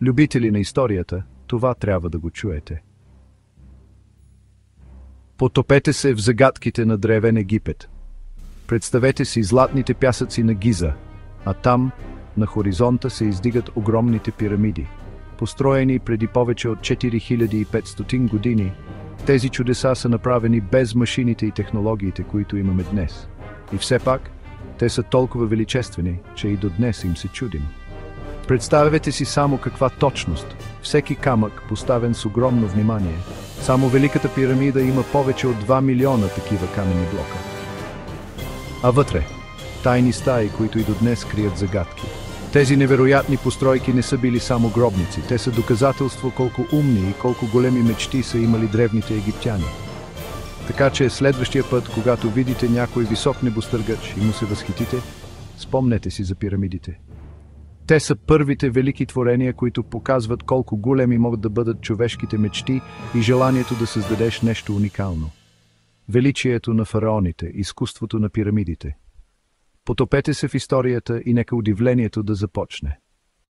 Любители на историята, това трябва да го чуете. Потопете се в загадките на древен Египет. Представете си златните пясъци на Гиза, а там, на хоризонта, се издигат огромните пирамиди. Построени преди повече от 4500 години, тези чудеса са направени без машините и технологиите, които имаме днес. И все пак, те са толкова величествени, че и до днес им се чудим. Представете си само каква точност. Всеки камък, поставен с огромно внимание. Само Великата пирамида има повече от 2 милиона такива каменни блока. А вътре – тайни стаи, които и до днес крият загадки. Тези невероятни постройки не са били само гробници. Те са доказателство колко умни и колко големи мечти са имали древните египтяни. Така че следващия път, когато видите някой висок небостъргач и му се възхитите, спомнете си за пирамидите. Те са първите велики творения, които показват колко големи могат да бъдат човешките мечти и желанието да създадеш нещо уникално. Величието на фараоните, изкуството на пирамидите. Потопете се в историята и нека удивлението да започне.